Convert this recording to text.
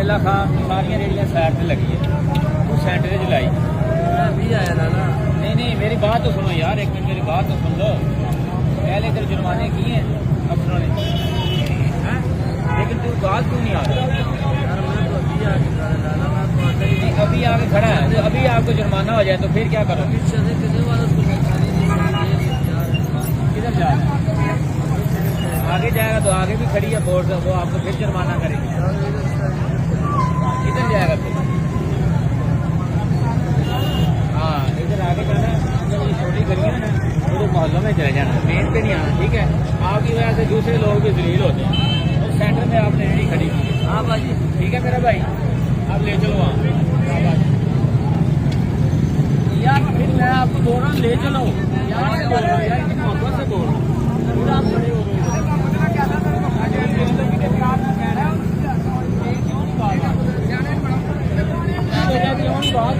मेला खान सारिया रेडियां साइड से लगी है, तू सेंटर च लाई भी आया ना ना। नहीं नहीं मेरी बात तो सुनो यार, एक मिनट मेरी बात तो सुन लो। पहले तेरे जुर्माने किए हैं अफसरों ने, लेकिन तू बात क्यों नहीं आ रहा? यार मैं तो अभी आ चुका है लाला, मैं तो आता ही नहीं। अभी आके खड़ा है, तो अभी आपको जुर्माना हो जाए तो फिर क्या करोगे? चले कितने वाला उसको परेशानी नहीं है यार। किधर जा रहा है? आगे जाएगा तो आगे भी खड़ी है बोर्ड, वो आपको फिर जुर्माना करेगी। किधर जाएगा फिर? हाँ इधर आगे जाना है, जब ये छोटी गली है ना वो मोहल्लों में चले जाना, मेन पे नहीं आना, ठीक है? आपकी वजह से दूसरे लोग भी जलील होते हैं। और सेंटर में आपने रेडी खड़ी की है। हाँ भाजी ठीक है मेरा भाई, आप ले चलो वहाँ यार। फिर मैं आपको बोल रहा हूँ ले चलो यार, बोल रहा हूँ यार, इतनी मोहब्बत से बोल रहा हूँ, फिर आप खड़े हो रहे हो। बात